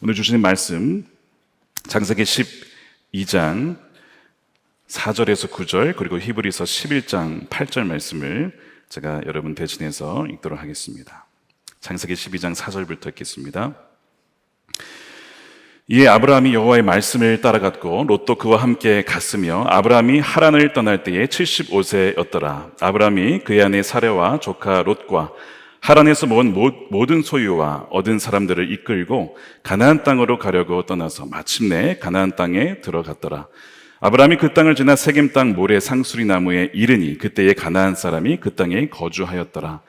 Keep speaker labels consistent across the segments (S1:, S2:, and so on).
S1: 오늘 주시는 말씀 창세기 12장 4절에서 9절 그리고 히브리서 11장 8절 말씀을 제가 여러분 대신해서 읽도록 하겠습니다. 창세기 12장 4절부터 읽겠습니다. 이에 아브라함이 여호와의 말씀을 따라갔고 롯도 그와 함께 갔으며 아브라함이 하란을 떠날 때에 75세였더라. 아브라함이 그의 아내 사레와 조카 롯과 하란에서 모은 모든 소유와 얻은 사람들을 이끌고 가나안 땅으로 가려고 떠나서 마침내 가나안 땅에 들어갔더라. 아브라함이 그 땅을 지나 세겜 땅 모래 상수리 나무에 이르니 그때에 가나안 사람이 그 땅에 거주하였더라.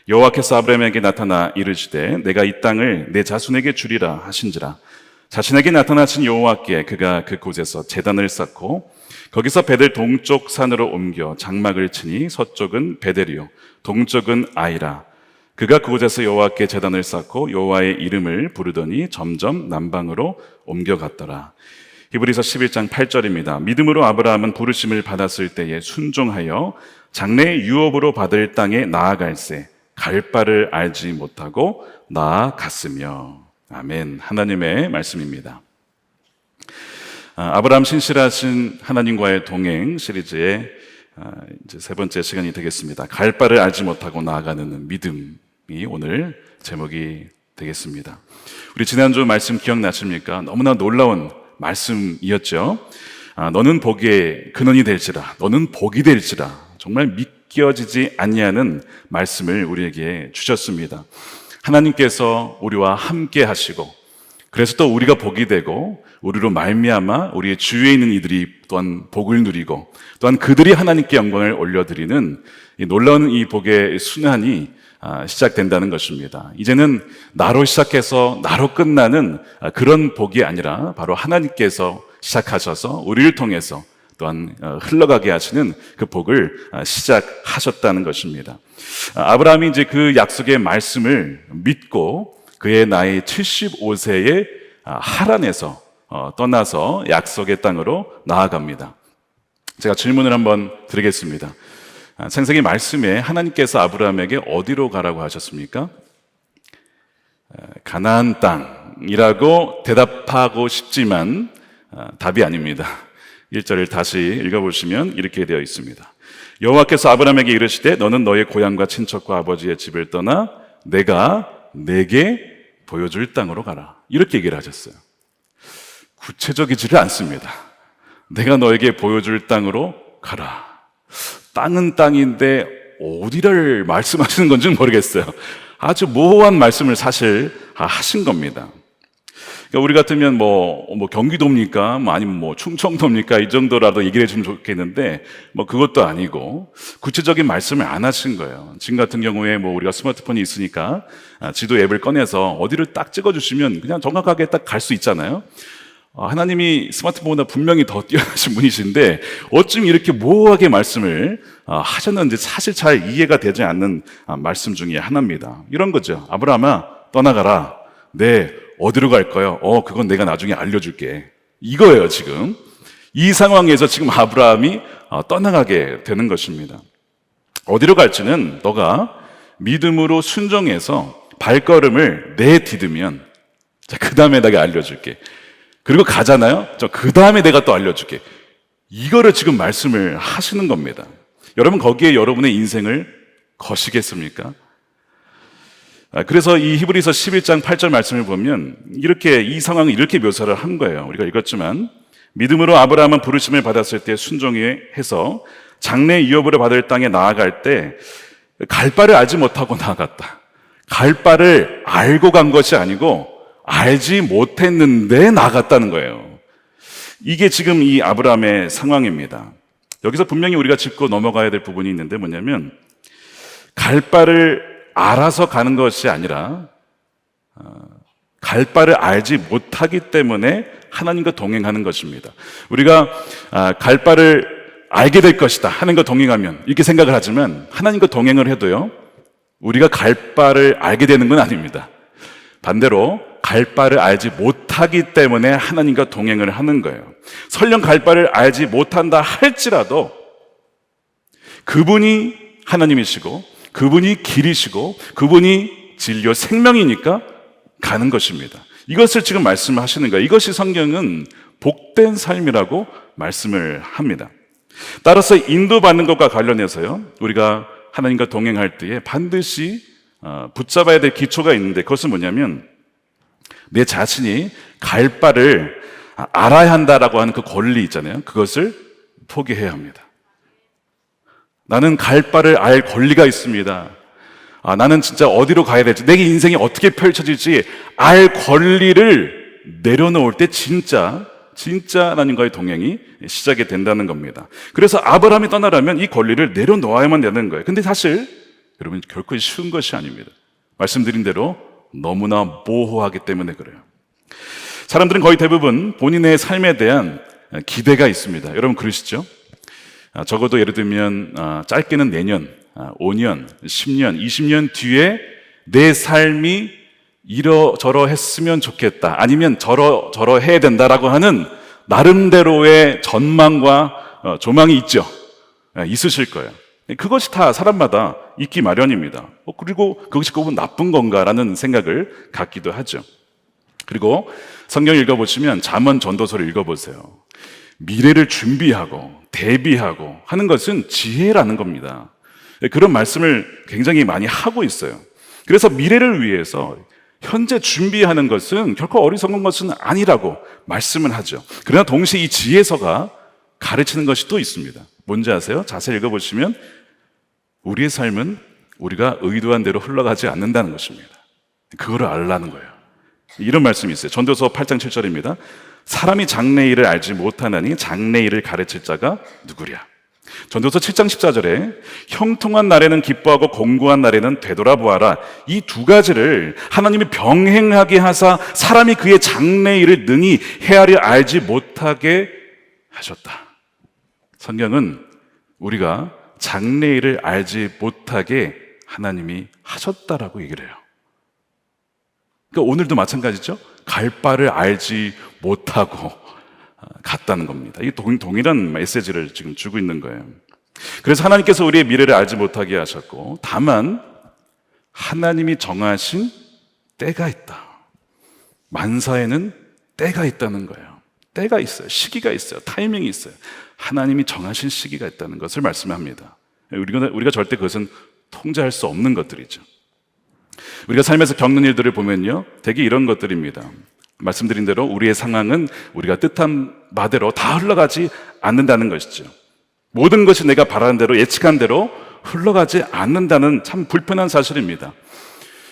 S1: 여호와께서 아브라함에게 나타나 이르시되 내가 이 땅을 내 자손에게 주리라 하신지라. 자신에게 나타나신 여호와께 그가 그곳에서 제단을 쌓고 거기서 베델 동쪽 산으로 옮겨 장막을 치니 서쪽은 베델이요 동쪽은 아이라. 그가 그곳에서 여호와께 제단을 쌓고 여호와의 이름을 부르더니 점점 남방으로 옮겨갔더라. 히브리서 11장 8절입니다. 믿음으로 아브라함은 부르심을 받았을 때에 순종하여 장래의 유업으로 받을 땅에 나아갈새 갈 바를 알지 못하고 나아갔으며. 아멘. 하나님의 말씀입니다. 아브라함 신실하신 하나님과의 동행 시리즈의 이제 세 번째 시간이 되겠습니다. 갈 바를 알지 못하고 나아가는 믿음이 오늘 제목이 되겠습니다. 우리 지난주 말씀 기억나십니까? 너무나 놀라운 말씀이었죠. 너는 복의 근원이 될지라, 너는 복이 될지라. 정말 믿겨지지 아니하는 말씀을 우리에게 주셨습니다. 하나님께서 우리와 함께 하시고 그래서 또 우리가 복이 되고 우리로 말미암아 우리의 주위에 있는 이들이 또한 복을 누리고 또한 그들이 하나님께 영광을 올려드리는 이 놀라운 이 복의 순환이 시작된다는 것입니다. 이제는 나로 시작해서 나로 끝나는 그런 복이 아니라 바로 하나님께서 시작하셔서 우리를 통해서 또한 흘러가게 하시는 그 복을 시작하셨다는 것입니다. 아브라함이 이제 그 약속의 말씀을 믿고 그의 나이 75세에 하란에서 떠나서 약속의 땅으로 나아갑니다. 제가 질문을 한번 드리겠습니다. 창세기 말씀에 하나님께서 아브라함에게 어디로 가라고 하셨습니까? 가나안 땅이라고 대답하고 싶지만 답이 아닙니다. 1절을 다시 읽어보시면 이렇게 되어 있습니다. 여호와께서 아브라함에게 이르시되 너는 너의 고향과 친척과 아버지의 집을 떠나 내가 내게 보여줄 땅으로 가라. 이렇게 얘기를 하셨어요. 구체적이지를 않습니다. 내가 너에게 보여줄 땅으로 가라. 땅은 땅인데 어디를 말씀하시는 건지는 모르겠어요. 아주 모호한 말씀을 사실 하신 겁니다. 그러니까 우리 같으면 뭐 경기도입니까? 아니면 충청도입니까? 이 정도라도 얘기를 해주면 좋겠는데 그것도 아니고 구체적인 말씀을 안 하신 거예요. 지금 같은 경우에 우리가 스마트폰이 있으니까 지도 앱을 꺼내서 어디를 딱 찍어주시면 그냥 정확하게 딱 갈 수 있잖아요. 하나님이 스마트폰보다 분명히 더 뛰어나신 분이신데 어쩜 이렇게 모호하게 말씀을 하셨는지 사실 잘 이해가 되지 않는 말씀 중에 하나입니다. 이런 거죠. 아브라함아 떠나가라. 네, 어디로 갈 거요? 그건 내가 나중에 알려줄게. 이거예요. 지금 이 상황에서 지금 아브라함이 떠나가게 되는 것입니다. 어디로 갈지는 너가 믿음으로 순종해서 발걸음을 내디디면 그 다음에 내가 알려줄게. 그리고 가잖아요. 그 다음에 내가 또 알려줄게. 이거를 지금 말씀을 하시는 겁니다. 여러분 거기에 여러분의 인생을 거시겠습니까? 그래서 이 히브리서 11장 8절 말씀을 보면 이렇게 이 상황을 이렇게 묘사를 한 거예요. 우리가 읽었지만 믿음으로 아브라함은 부르심을 받았을 때 순종해서 장래 유업으로 받을 땅에 나아갈 때 갈 바를 알지 못하고 나아갔다. 갈 바를 알고 간 것이 아니고 알지 못했는데 나갔다는 거예요. 이게 지금 이 아브라함의 상황입니다. 여기서 분명히 우리가 짚고 넘어가야 될 부분이 있는데 뭐냐면 갈 바를 알아서 가는 것이 아니라 갈 바를 알지 못하기 때문에 하나님과 동행하는 것입니다. 우리가 갈 바를 알게 될 것이다 하나님과 동행하면 이렇게 생각을 하지만 하나님과 동행을 해도요 우리가 갈 바를 알게 되는 건 아닙니다. 반대로 갈 바를 알지 못하기 때문에 하나님과 동행을 하는 거예요. 설령 갈 바를 알지 못한다 할지라도 그분이 하나님이시고 그분이 길이시고 그분이 진리와 생명이니까 가는 것입니다. 이것을 지금 말씀하시는 거예요. 이것이 성경은 복된 삶이라고 말씀을 합니다. 따라서 인도받는 것과 관련해서요, 우리가 하나님과 동행할 때에 반드시 붙잡아야 될 기초가 있는데, 그것은 뭐냐면 내 자신이 갈 바를 알아야 한다라고 하는 그 권리 있잖아요. 그것을 포기해야 합니다. 나는 갈 바를 알 권리가 있습니다. 나는 진짜 어디로 가야 될지, 내 인생이 어떻게 펼쳐질지 알 권리를 내려놓을 때 진짜 하나님과의 동행이 시작이 된다는 겁니다. 그래서 아브라함이 떠나려면 이 권리를 내려놓아야만 되는 거예요. 근데 사실 여러분, 결코 쉬운 것이 아닙니다. 말씀드린 대로 너무나 모호하기 때문에 그래요. 사람들은 거의 대부분 본인의 삶에 대한 기대가 있습니다. 여러분 그러시죠? 적어도 예를 들면 짧게는 내년, 5년, 10년, 20년 뒤에 내 삶이 이러저러 했으면 좋겠다, 아니면 저러 해야 된다라고 하는 나름대로의 전망과 조망이 있죠. 있으실 거예요. 그것이 다 사람마다 있기 마련입니다. 그리고 그것이 꼭 나쁜 건가라는 생각을 갖기도 하죠. 그리고 성경 읽어보시면 잠언 전도서를 읽어보세요. 미래를 준비하고 대비하고 하는 것은 지혜라는 겁니다. 그런 말씀을 굉장히 많이 하고 있어요. 그래서 미래를 위해서 현재 준비하는 것은 결코 어리석은 것은 아니라고 말씀을 하죠. 그러나 동시에 이 지혜서가 가르치는 것이 또 있습니다. 뭔지 아세요? 자세히 읽어보시면 우리의 삶은 우리가 의도한 대로 흘러가지 않는다는 것입니다. 그거를 알라는 거예요. 이런 말씀이 있어요. 전도서 8장 7절입니다. 사람이 장래일을 알지 못하나니 장래일을 가르칠 자가 누구랴. 전도서 7장 14절에 형통한 날에는 기뻐하고 공고한 날에는 되돌아보아라. 이 두 가지를 하나님이 병행하게 하사 사람이 그의 장래일을 능히 헤아려 알지 못하게 하셨다. 성경은 우리가 장래일을 알지 못하게 하나님이 하셨다라고 얘기를 해요. 그러니까 오늘도 마찬가지죠. 갈 바를 알지 못하고 갔다는 겁니다. 이 동일한 메시지를 지금 주고 있는 거예요. 그래서 하나님께서 우리의 미래를 알지 못하게 하셨고, 다만 하나님이 정하신 때가 있다. 만사에는 때가 있다는 거예요. 때가 있어요. 시기가 있어요. 타이밍이 있어요. 하나님이 정하신 시기가 있다는 것을 말씀합니다. 우리가 절대 그것은 통제할 수 없는 것들이죠. 우리가 삶에서 겪는 일들을 보면요, 대개 이런 것들입니다. 말씀드린 대로 우리의 상황은 우리가 뜻한 바대로 다 흘러가지 않는다는 것이죠. 모든 것이 내가 바라는 대로, 예측한 대로 흘러가지 않는다는 참 불편한 사실입니다.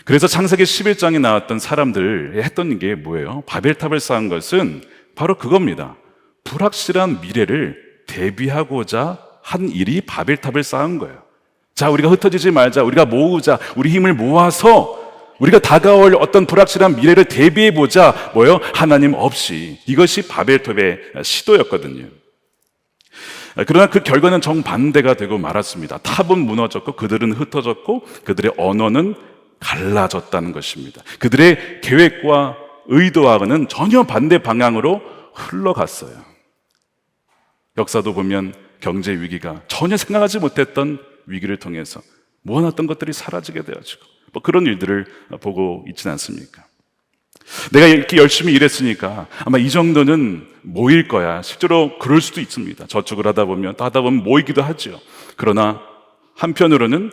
S1: 그래서 창세기 11장에 나왔던 사람들 했던 게 뭐예요? 바벨탑을 쌓은 것은 바로 그겁니다. 불확실한 미래를 대비하고자 한 일이 바벨탑을 쌓은 거예요. 자, 우리가 흩어지지 말자, 우리가 모으자, 우리 힘을 모아서 우리가 다가올 어떤 불확실한 미래를 대비해보자. 뭐요? 하나님 없이. 이것이 바벨탑의 시도였거든요. 그러나 그 결과는 정반대가 되고 말았습니다. 탑은 무너졌고 그들은 흩어졌고 그들의 언어는 갈라졌다는 것입니다. 그들의 계획과 의도와는 전혀 반대 방향으로 흘러갔어요. 역사도 보면 경제 위기가 전혀 생각하지 못했던 위기를 통해서 모아놨던 것들이 사라지게 되어지고 그런 일들을 보고 있지는 않습니까? 내가 이렇게 열심히 일했으니까 아마 이 정도는 모일 거야. 실제로 그럴 수도 있습니다. 저축을 하다 보면 모이기도 하죠. 그러나 한편으로는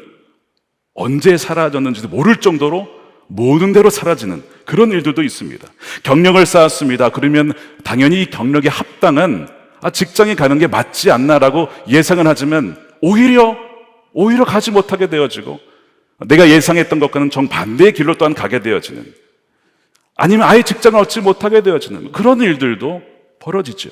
S1: 언제 사라졌는지도 모를 정도로 모든 대로 사라지는 그런 일들도 있습니다. 경력을 쌓았습니다. 그러면 당연히 이 경력에 합당한 직장에 가는 게 맞지 않나라고 예상을 하지만 오히려 가지 못하게 되어지고 내가 예상했던 것과는 정반대의 길로 또한 가게 되어지는, 아니면 아예 직장을 얻지 못하게 되어지는 그런 일들도 벌어지죠.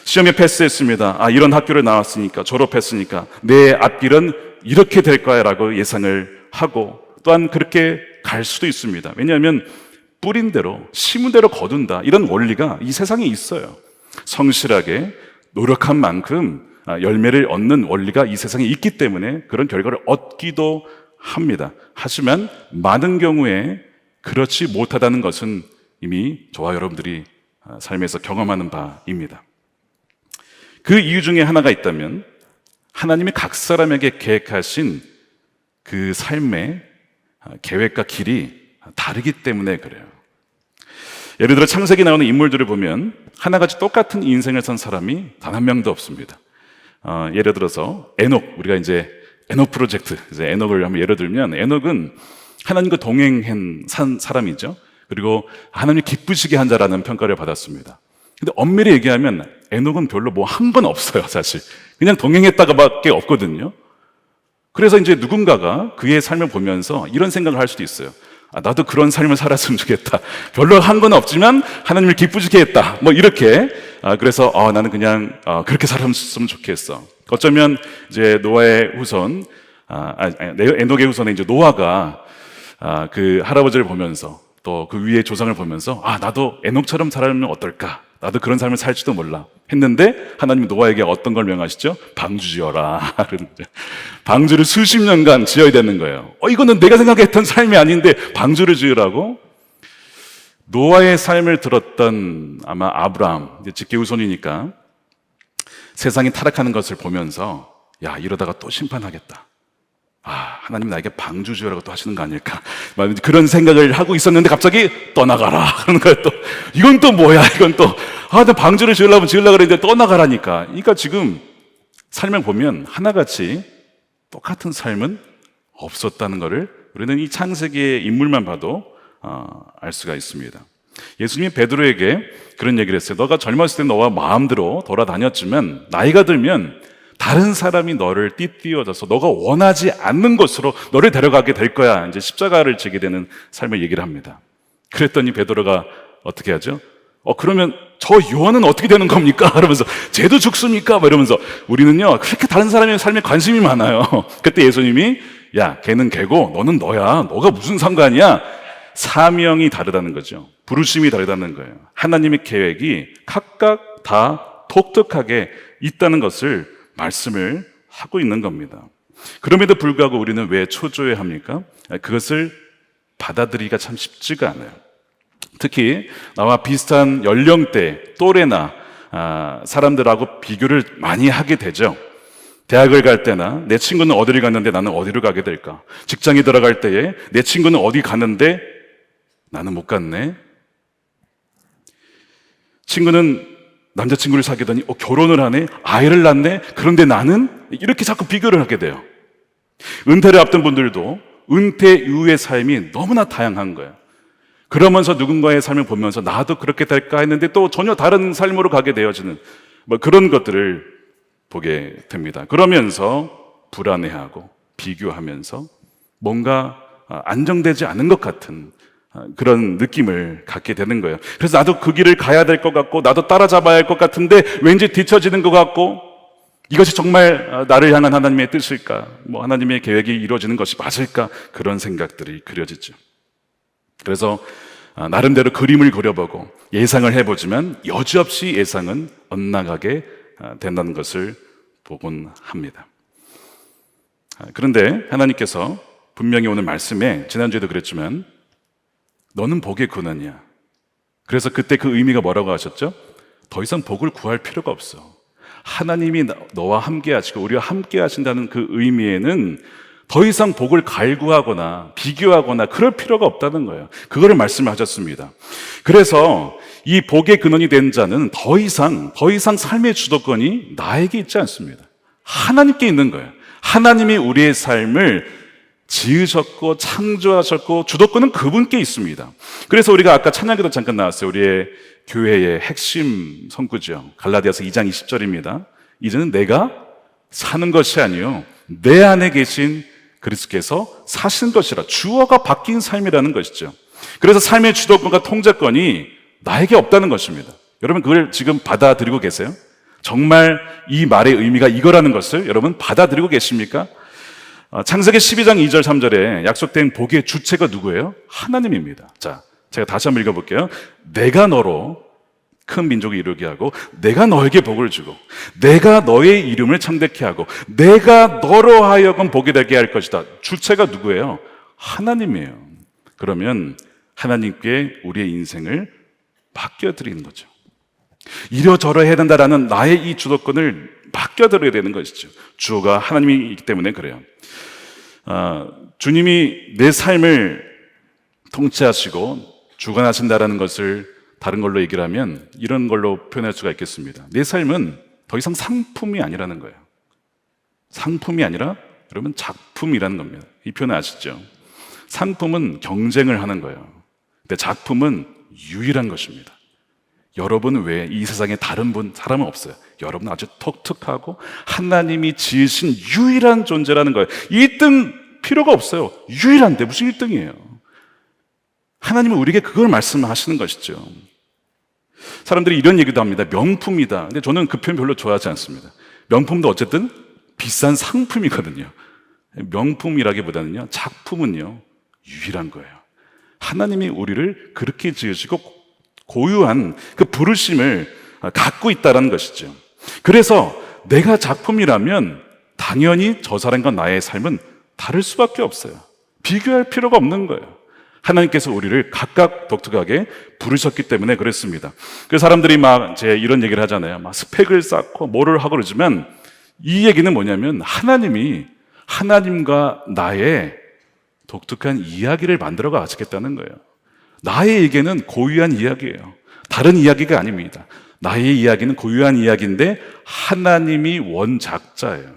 S1: 시험에 패스했습니다. 이런 학교를 나왔으니까, 졸업했으니까 내 앞길은 이렇게 될 거야 라고 예상을 하고 또한 그렇게 갈 수도 있습니다. 왜냐하면 뿌린 대로 심은 대로 거둔다, 이런 원리가 이 세상에 있어요. 성실하게 노력한 만큼 열매를 얻는 원리가 이 세상에 있기 때문에 그런 결과를 얻기도 합니다. 하지만 많은 경우에 그렇지 못하다는 것은 이미 저와 여러분들이 삶에서 경험하는 바입니다. 그 이유 중에 하나가 있다면 하나님이 각 사람에게 계획하신 그 삶의 계획과 길이 다르기 때문에 그래요. 예를 들어 창세기 나오는 인물들을 보면 하나같이 똑같은 인생을 산 사람이 단 한 명도 없습니다. 예를 들어서 에녹, 우리가 이제 에녹 프로젝트, 이제 에녹을 한번 예를 들면 에녹은 하나님과 동행한 산 사람이죠. 그리고 하나님이 기쁘시게 한 자라는 평가를 받았습니다. 근데 엄밀히 얘기하면 에녹은 별로 뭐 한 건 없어요, 사실. 그냥 동행했다가밖에 없거든요. 그래서 이제 누군가가 그의 삶을 보면서 이런 생각을 할 수도 있어요. 나도 그런 삶을 살았으면 좋겠다. 별로 한 건 없지만 하나님을 기쁘시게 했다. 뭐 이렇게. 그래서 나는 그냥 그렇게 살았으면 좋겠어. 어쩌면 이제 노아의 후손, 에녹의 후손에 이제 노아가 그 할아버지를 보면서 또 그 위의 조상을 보면서 나도 에녹처럼 살면 어떨까? 나도 그런 삶을 살지도 몰라 했는데 하나님이 노아에게 어떤 걸 명하시죠? 방주 지어라. 방주를 수십 년간 지어야 되는 거예요. 이거는 내가 생각했던 삶이 아닌데 방주를 지으라고? 노아의 삶을 들었던 아마 아브라함, 직계 후손이니까 세상이 타락하는 것을 보면서 이러다가 또 심판하겠다. 하나님 나에게 방주 지으라고 또 하시는 거 아닐까? 그런 생각을 하고 있었는데 갑자기 떠나가라. 그러는 거예요. 또 이건 또 뭐야? 이건 또 나 방주를 지으려고 그랬는데 떠나가라니까. 그러니까 지금 삶을 보면 하나같이 똑같은 삶은 없었다는 것을 우리는 이 창세기의 인물만 봐도 알 수가 있습니다. 예수님이 베드로에게 그런 얘기를 했어요. 너가 젊었을 때 너와 마음대로 돌아다녔지만 나이가 들면 다른 사람이 너를 띠띠어져서 너가 원하지 않는 곳으로 너를 데려가게 될 거야. 이제 십자가를 지게 되는 삶을 얘기를 합니다. 그랬더니 베드로가 어떻게 하죠? 그러면 저 요한은 어떻게 되는 겁니까? 그러면서 쟤도 죽습니까? 이러면서 우리는요 그렇게 다른 사람의 삶에 관심이 많아요. 그때 예수님이 걔는 걔고 너는 너야. 너가 무슨 상관이야? 사명이 다르다는 거죠. 부르심이 다르다는 거예요. 하나님의 계획이 각각 다 독특하게 있다는 것을 말씀을 하고 있는 겁니다. 그럼에도 불구하고 우리는 왜 초조해합니까? 그것을 받아들이기가 참 쉽지가 않아요. 특히 나와 비슷한 연령대, 또래나 사람들하고 비교를 많이 하게 되죠. 대학을 갈 때나 내 친구는 어디를 갔는데 나는 어디로 가게 될까? 직장에 들어갈 때에 내 친구는 어디 갔는데 나는 못 갔네. 친구는 남자친구를 사귀더니 결혼을 하네, 아이를 낳네. 그런데 나는 이렇게 자꾸 비교를 하게 돼요. 은퇴를 앞둔 분들도 은퇴 이후의 삶이 너무나 다양한 거예요. 그러면서 누군가의 삶을 보면서 나도 그렇게 될까 했는데 또 전혀 다른 삶으로 가게 되어지는 그런 것들을 보게 됩니다. 그러면서 불안해하고 비교하면서 뭔가 안정되지 않은 것 같은 그런 느낌을 갖게 되는 거예요. 그래서 나도 그 길을 가야 될 것 같고 나도 따라잡아야 할 것 같은데 왠지 뒤처지는 것 같고 이것이 정말 나를 향한 하나님의 뜻일까? 하나님의 계획이 이루어지는 것이 맞을까? 그런 생각들이 그려지죠. 그래서 나름대로 그림을 그려보고 예상을 해보지만 여지없이 예상은 엇나가게 된다는 것을 보곤 합니다. 그런데 하나님께서 분명히 오늘 말씀에 지난주에도 그랬지만 너는 복의 근원이야. 그래서 그때 그 의미가 뭐라고 하셨죠? 더 이상 복을 구할 필요가 없어. 하나님이 너와 함께 하시고 우리와 함께 하신다는 그 의미에는 더 이상 복을 갈구하거나 비교하거나 그럴 필요가 없다는 거예요. 그거를 말씀하셨습니다. 그래서 이 복의 근원이 된 자는 더 이상 삶의 주도권이 나에게 있지 않습니다. 하나님께 있는 거예요. 하나님이 우리의 삶을 지으셨고 창조하셨고 주도권은 그분께 있습니다. 그래서 우리가 아까 찬양에도 잠깐 나왔어요. 우리의 교회의 핵심 선구죠. 갈라디아서 2장 20절입니다. 이제는 내가 사는 것이 아니요 내 안에 계신 그리스도께서 사신 것이라. 주어가 바뀐 삶이라는 것이죠. 그래서 삶의 주도권과 통제권이 나에게 없다는 것입니다. 여러분 그걸 지금 받아들이고 계세요? 정말 이 말의 의미가 이거라는 것을 여러분 받아들이고 계십니까? 창세기 12장 2절 3절에 약속된 복의 주체가 누구예요? 하나님입니다. 자, 제가 다시 한번 읽어볼게요. 내가 너로 큰 민족을 이루게 하고 내가 너에게 복을 주고 내가 너의 이름을 창대케 하고 내가 너로 하여금 복이 되게 할 것이다. 주체가 누구예요? 하나님이에요. 그러면 하나님께 우리의 인생을 맡겨드리는 거죠. 이러저러 해야 된다라는 나의 이 주도권을 맡겨드려야 되는 것이죠. 주어가 하나님이기 때문에 그래요. 주님이 내 삶을 통치하시고 주관하신다라는 것을 다른 걸로 얘기를 하면 이런 걸로 표현할 수가 있겠습니다. 내 삶은 더 이상 상품이 아니라는 거예요. 상품이 아니라 여러분 작품이라는 겁니다. 이 표현 아시죠? 상품은 경쟁을 하는 거예요. 근데 작품은 유일한 것입니다. 여러분 외에 이 세상에 다른 사람은 없어요. 여러분은 아주 독특하고 하나님이 지으신 유일한 존재라는 거예요. 1등 필요가 없어요. 유일한데 무슨 1등이에요? 하나님은 우리에게 그걸 말씀하시는 것이죠. 사람들이 이런 얘기도 합니다. 명품이다. 근데 저는 그 표현 별로 좋아하지 않습니다. 명품도 어쨌든 비싼 상품이거든요. 명품이라기보다는요, 작품은요, 유일한 거예요. 하나님이 우리를 그렇게 지으시고 고유한 그 부르심을 갖고 있다는 것이죠. 그래서 내가 작품이라면 당연히 저 사람과 나의 삶은 다를 수밖에 없어요. 비교할 필요가 없는 거예요. 하나님께서 우리를 각각 독특하게 부르셨기 때문에 그랬습니다. 그래서 사람들이 막 이런 얘기를 하잖아요. 막 스펙을 쌓고 뭐를 하고 그러지만 이 얘기는 뭐냐면 하나님이 하나님과 나의 독특한 이야기를 만들어 가시겠다는 거예요. 나에게는 고유한 이야기예요. 다른 이야기가 아닙니다. 나의 이야기는 고유한 이야기인데 하나님이 원작자예요.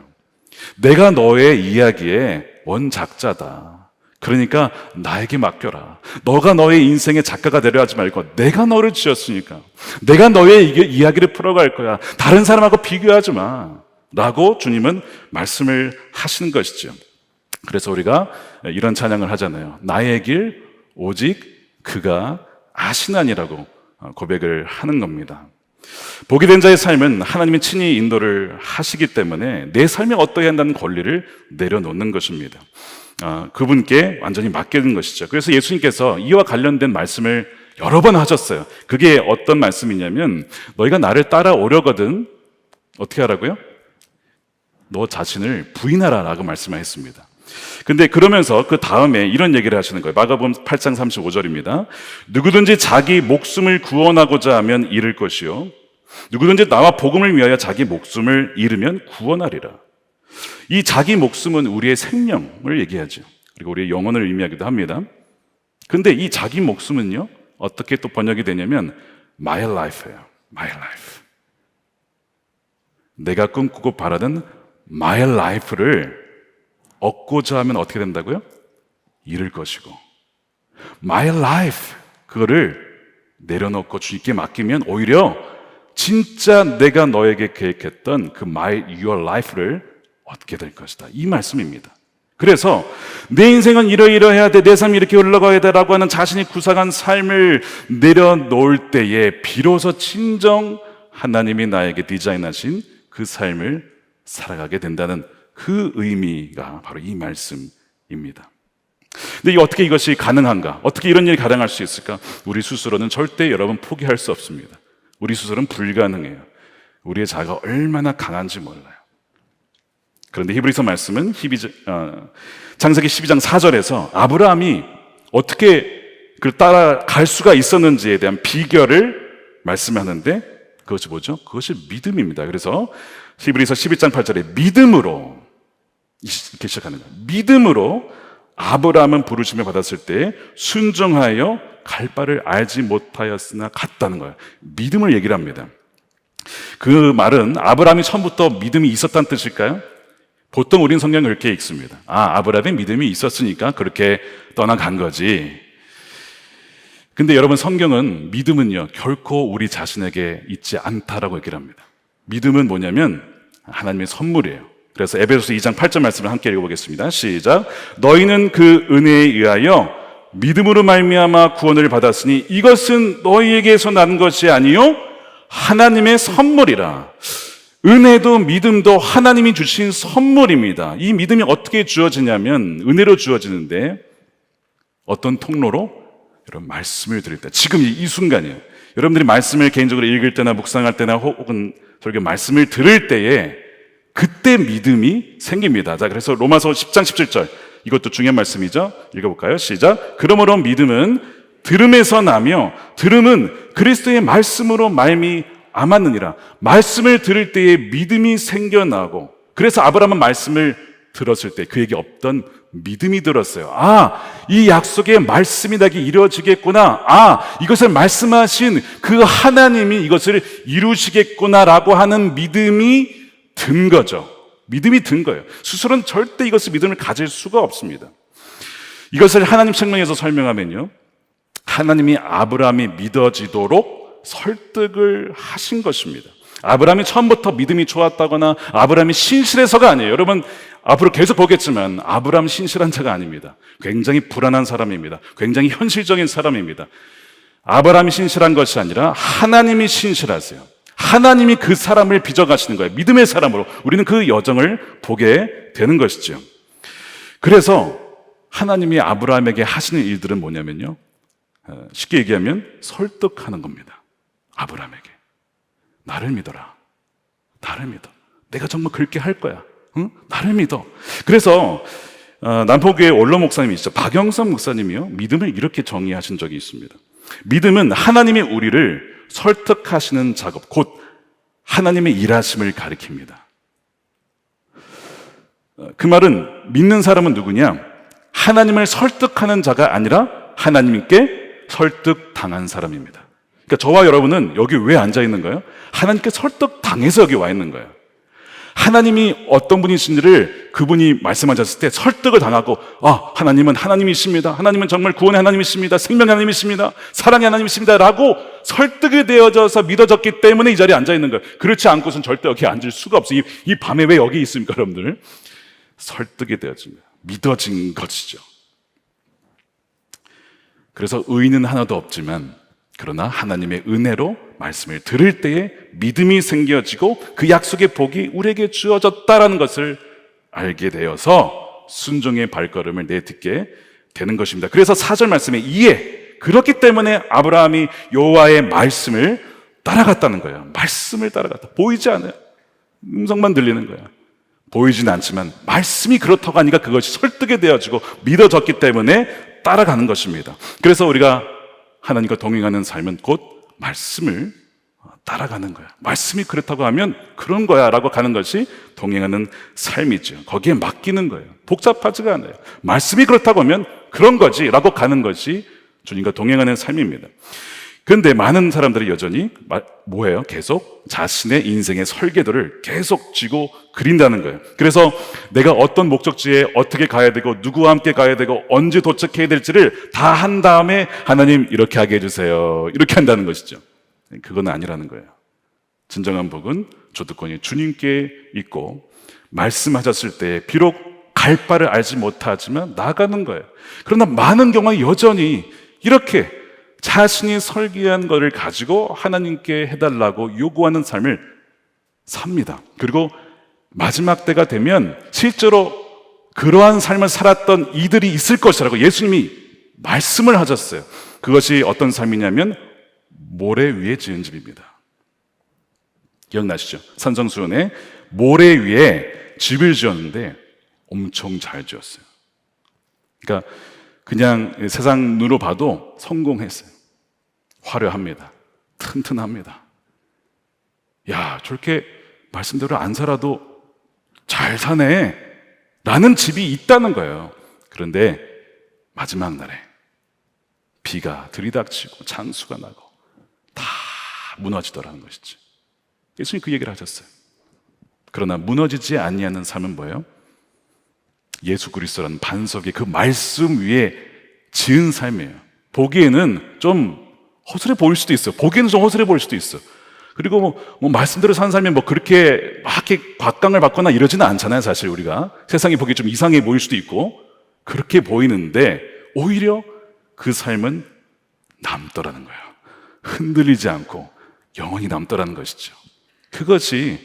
S1: 내가 너의 이야기의 원작자다. 그러니까 나에게 맡겨라. 너가 너의 인생의 작가가 되려 하지 말고 내가 너를 지었으니까 내가 너의 이야기를 풀어갈 거야. 다른 사람하고 비교하지 마. 라고 주님은 말씀을 하시는 것이죠. 그래서 우리가 이런 찬양을 하잖아요. 나의 길 오직 그가 아시나니라고 고백을 하는 겁니다. 복이 된 자의 삶은 하나님이 친히 인도를 하시기 때문에 내 삶에 어떠해야 한다는 권리를 내려놓는 것입니다. 그분께 완전히 맡기는 것이죠. 그래서 예수님께서 이와 관련된 말씀을 여러 번 하셨어요. 그게 어떤 말씀이냐면 너희가 나를 따라오려거든 어떻게 하라고요? 너 자신을 부인하라 라고 말씀을 했습니다. 근데 그러면서 그 다음에 이런 얘기를 하시는 거예요. 마가복음 8장 35절입니다. 누구든지 자기 목숨을 구원하고자 하면 잃을 것이요 누구든지 나와 복음을 위하여 자기 목숨을 잃으면 구원하리라. 이 자기 목숨은 우리의 생명을 얘기하죠. 그리고 우리의 영혼을 의미하기도 합니다. 근데 이 자기 목숨은요 어떻게 또 번역이 되냐면 my life예요. my life. 내가 꿈꾸고 바라는 my life를 얻고자 하면 어떻게 된다고요? 잃을 것이고 my life 그거를 내려놓고 주님께 맡기면 오히려 진짜 내가 너에게 계획했던 그 your life를 얻게 될 것이다. 이 말씀입니다. 그래서 내 인생은 이러이러해야 돼, 내 삶이 이렇게 흘러가야 돼라고 하는 자신이 구상한 삶을 내려놓을 때에 비로소 진정 하나님이 나에게 디자인하신 그 삶을 살아가게 된다는 그 의미가 바로 이 말씀입니다. 근데 어떻게 이것이 가능한가? 어떻게 이런 일이 가능할 수 있을까? 우리 스스로는 절대 여러분 포기할 수 없습니다. 우리 스스로는 불가능해요. 우리의 자아가 얼마나 강한지 몰라요. 그런데 히브리서 말씀은 창세기 12장 4절에서 아브라함이 어떻게 그를 따라갈 수가 있었는지에 대한 비결을 말씀하는데 그것이 뭐죠? 그것이 믿음입니다. 그래서 히브리서 12장 8절에 믿음으로 이렇게 시작하는 거예요. 믿음으로 아브라함은 부르심을 받았을 때 순종하여 갈 바를 알지 못하였으나 갔다는 거예요. 믿음을 얘기를 합니다. 그 말은 아브라함이 처음부터 믿음이 있었다는 뜻일까요? 보통 우리는 성경을 그렇게 읽습니다. 아브라함이 믿음이 있었으니까 그렇게 떠나간 거지. 근데 여러분 성경은 믿음은요 결코 우리 자신에게 있지 않다라고 얘기를 합니다. 믿음은 뭐냐면 하나님의 선물이에요. 그래서 에베소서 2장 8절 말씀을 함께 읽어보겠습니다. 시작. 너희는 그 은혜에 의하여 믿음으로 말미암아 구원을 받았으니 이것은 너희에게서 난 것이 아니요 하나님의 선물이라. 은혜도 믿음도 하나님이 주신 선물입니다. 이 믿음이 어떻게 주어지냐면 은혜로 주어지는데 어떤 통로로? 여러분 말씀을 들을 때 지금 이 순간이에요. 여러분들이 말씀을 개인적으로 읽을 때나 묵상할 때나 혹은 저렇게 말씀을 들을 때에 그때 믿음이 생깁니다. 자, 그래서 로마서 10장 17절 이것도 중요한 말씀이죠. 읽어볼까요? 시작. 그러므로 믿음은 들음에서 나며 들음은 그리스도의 말씀으로 말미암았느니라. 말씀을 들을 때에 믿음이 생겨나고 그래서 아브라함은 말씀을 들었을 때 그에게 없던 믿음이 들었어요. 이 약속의 말씀이 나에게 이루어지겠구나. 이것을 말씀하신 그 하나님이 이것을 이루시겠구나라고 하는 믿음이 든 거죠. 믿음이 든 거예요. 스스로는 절대 이것을 믿음을 가질 수가 없습니다. 이것을 하나님 책망에서 설명하면요, 하나님이 아브라함이 믿어지도록 설득을 하신 것입니다. 아브라함이 처음부터 믿음이 좋았다거나 아브라함이 신실해서가 아니에요. 여러분 앞으로 계속 보겠지만 아브라함 신실한 자가 아닙니다. 굉장히 불안한 사람입니다. 굉장히 현실적인 사람입니다. 아브라함이 신실한 것이 아니라 하나님이 신실하세요. 하나님이 그 사람을 빚어가시는 거예요. 믿음의 사람으로 우리는 그 여정을 보게 되는 것이죠. 그래서 하나님이 아브라함에게 하시는 일들은 뭐냐면요, 쉽게 얘기하면 설득하는 겁니다. 아브라함에게 나를 믿어라. 나를 믿어. 내가 정말 그렇게 할 거야. 응? 나를 믿어. 그래서 남포교회 원로 목사님이시죠, 박영선 목사님이요, 믿음을 이렇게 정의하신 적이 있습니다. 믿음은 하나님이 우리를 설득하시는 작업, 곧 하나님의 일하심을 가리킵니다. 그 말은 믿는 사람은 누구냐? 하나님을 설득하는 자가 아니라 하나님께 설득당한 사람입니다. 그러니까 저와 여러분은 여기 왜 앉아 있는 거예요? 하나님께 설득당해서 여기 와 있는 거예요. 하나님이 어떤 분이신지를 그분이 말씀하셨을 때 설득을 당하고, 하나님은 하나님이십니다. 하나님은 정말 구원의 하나님이십니다. 생명의 하나님이십니다. 사랑의 하나님이십니다. 라고 설득이 되어져서 믿어졌기 때문에 이 자리에 앉아 있는 거예요. 그렇지 않고서는 절대 여기 앉을 수가 없어요. 이 밤에 왜 여기 있습니까, 여러분들? 설득이 되어집니다. 믿어진 것이죠. 그래서 의인은 하나도 없지만 그러나 하나님의 은혜로 말씀을 들을 때에 믿음이 생겨지고 그 약속의 복이 우리에게 주어졌다라는 것을 알게 되어서 순종의 발걸음을 내딛게 되는 것입니다. 그래서 4절 말씀에 이에, 그렇기 때문에 아브라함이 여호와의 말씀을 따라갔다는 거예요. 말씀을 따라갔다. 보이지 않아요. 음성만 들리는 거예요. 보이진 않지만 말씀이 그렇다고 하니까 그것이 설득이 되어지고 믿어졌기 때문에 따라가는 것입니다. 그래서 우리가 하나님과 동행하는 삶은 곧 말씀을 따라가는 거야. 말씀이 그렇다고 하면 그런 거야 라고 가는 것이 동행하는 삶이죠. 거기에 맡기는 거예요. 복잡하지가 않아요. 말씀이 그렇다고 하면 그런 거지 라고 가는 것이 주님과 동행하는 삶입니다. 그런데 많은 사람들이 여전히 뭐예요? 계속 자신의 인생의 설계도를 계속 쥐고 그린다는 거예요. 그래서 내가 어떤 목적지에 어떻게 가야 되고 누구와 함께 가야 되고 언제 도착해야 될지를 다 한 다음에 하나님 이렇게 하게 해주세요, 이렇게 한다는 것이죠. 그건 아니라는 거예요. 진정한 복은 주도권이 주님께 있고 말씀하셨을 때 비록 갈 바를 알지 못하지만 나가는 거예요. 그러나 많은 경우에 여전히 이렇게 자신이 설계한 것을 가지고 하나님께 해달라고 요구하는 삶을 삽니다. 그리고 마지막 때가 되면 실제로 그러한 삶을 살았던 이들이 있을 것이라고 예수님이 말씀을 하셨어요. 그것이 어떤 삶이냐면 모래 위에 지은 집입니다. 기억나시죠? 산성수훈에 모래 위에 집을 지었는데 엄청 잘 지었어요. 그러니까 그냥 세상 눈으로 봐도 성공했어요. 화려합니다. 튼튼합니다. 야, 저렇게 말씀대로 안 살아도 잘 사네 라는 집이 있다는 거예요. 그런데 마지막 날에 비가 들이닥치고 장수가 나고 다 무너지더라는 것이죠. 예수님 그 얘기를 하셨어요. 그러나 무너지지 아니하는 삶은 뭐예요? 예수 그리스도라는 반석의 그 말씀 위에 지은 삶이에요. 보기에는 좀 허술해 보일 수도 있어요. 보기에는 좀 허술해 보일 수도 있어요. 그리고 뭐 말씀대로 사는 삶이 뭐 그렇게 막 이렇게 곽강을 받거나 이러지는 않잖아요. 사실 우리가 세상이 보기 좀 이상해 보일 수도 있고 그렇게 보이는데 오히려 그 삶은 남더라는 거예요. 흔들리지 않고 영원히 남더라는 것이죠. 그것이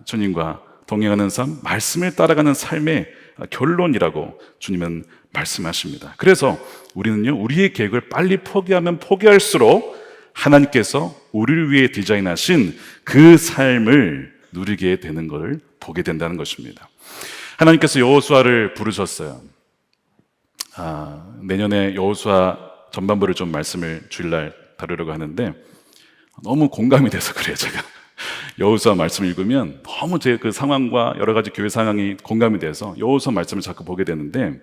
S1: 주님과 동행하는 삶, 말씀을 따라가는 삶의 결론이라고 주님은 말씀하십니다. 그래서 우리는요, 우리의 계획을 빨리 포기하면 포기할수록 하나님께서 우리를 위해 디자인하신 그 삶을 누리게 되는 것을 보게 된다는 것입니다. 하나님께서 여호수아를 부르셨어요. 내년에 여호수아 전반부를 좀 말씀을 주일날 다루려고 하는데 너무 공감이 돼서 그래요. 제가 여호수아 말씀을 읽으면 너무 제 그 상황과 여러 가지 교회 상황이 공감이 돼서 여호수아 말씀을 자꾸 보게 되는데,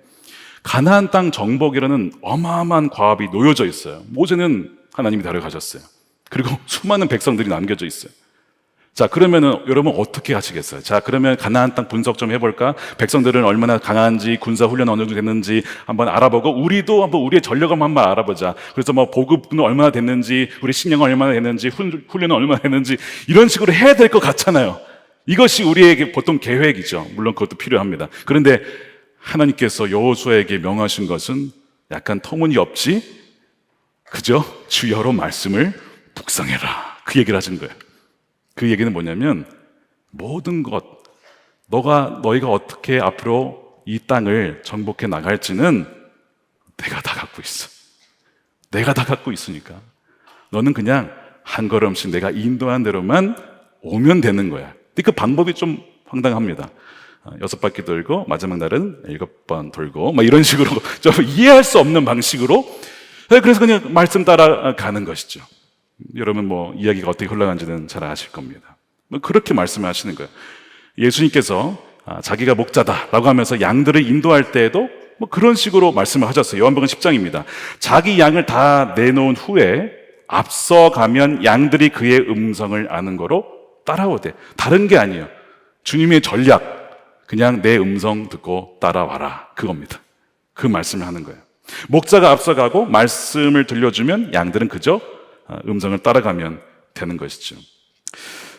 S1: 가나안 땅 정복이라는 어마어마한 과업이 놓여져 있어요. 모세는 하나님이 데려가셨어요. 그리고 수많은 백성들이 남겨져 있어요. 자, 그러면은 여러분 어떻게 하시겠어요? 자, 그러면 가나안 땅 분석 좀 해볼까? 백성들은 얼마나 강한지, 군사 훈련 어느 정도 됐는지 한번 알아보고, 우리도 한번 우리의 전력을 한번 알아보자. 그래서 뭐 보급은 얼마나 됐는지, 우리 식량은 얼마나 됐는지, 훈련은 얼마나 됐는지, 이런 식으로 해야 될 것 같잖아요. 이것이 우리에게 보통 계획이죠. 물론 그것도 필요합니다. 그런데 하나님께서 여호수아에게 명하신 것은 약간 터무니없지? 그죠? 주여로 말씀을 묵상해라. 그 얘기를 하신 거예요. 그 얘기는 뭐냐면, 모든 것, 너희가 어떻게 앞으로 이 땅을 정복해 나갈지는 내가 다 갖고 있어. 내가 다 갖고 있으니까 너는 그냥 한 걸음씩 내가 인도한 대로만 오면 되는 거야. 근데 그 방법이 좀 황당합니다. 6바퀴 돌고 마지막 날은 7번 돌고 막 이런 식으로 좀 이해할 수 없는 방식으로, 그래서 그냥 말씀 따라가는 것이죠. 여러분 뭐 이야기가 어떻게 흘러가는지는 잘 아실 겁니다. 뭐 그렇게 말씀을 하시는 거예요. 예수님께서 자기가 목자다라고 하면서 양들을 인도할 때에도 뭐 그런 식으로 말씀을 하셨어요. 요한복음 10장입니다. 자기 양을 다 내놓은 후에 앞서가면 양들이 그의 음성을 아는 거로 따라오되, 다른 게 아니에요. 주님의 전략, 그냥 내 음성 듣고 따라와라, 그겁니다. 그 말씀을 하는 거예요. 목자가 앞서가고 말씀을 들려주면 양들은 그저 음성을 따라가면 되는 것이죠.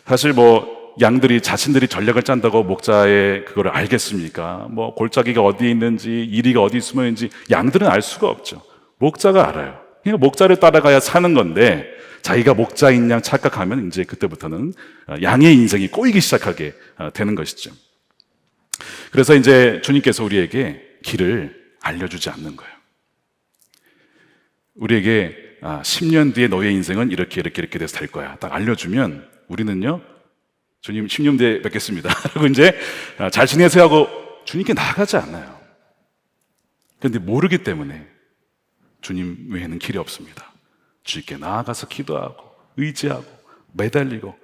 S1: 사실 뭐 양들이 자신들이 전략을 짠다고 목자의 그거를 알겠습니까? 뭐 골짜기가 어디에 있는지, 이리가 어디 숨어 있는지 양들은 알 수가 없죠. 목자가 알아요. 그러니까 목자를 따라가야 사는 건데, 자기가 목자인 양 착각하면 이제 그때부터는 양의 인생이 꼬이기 시작하게 되는 것이죠. 그래서 이제 주님께서 우리에게 길을 알려주지 않는 거예요. 우리에게 10년 뒤에 너의 인생은 이렇게 돼서 될 거야, 딱 알려주면 우리는요, 주님 10년 뒤에 뵙겠습니다 라고 이제 잘 지내세요 하고 주님께 나가지 않아요. 그런데 모르기 때문에 주님 외에는 길이 없습니다. 주님께 나아가서 기도하고 의지하고 매달리고,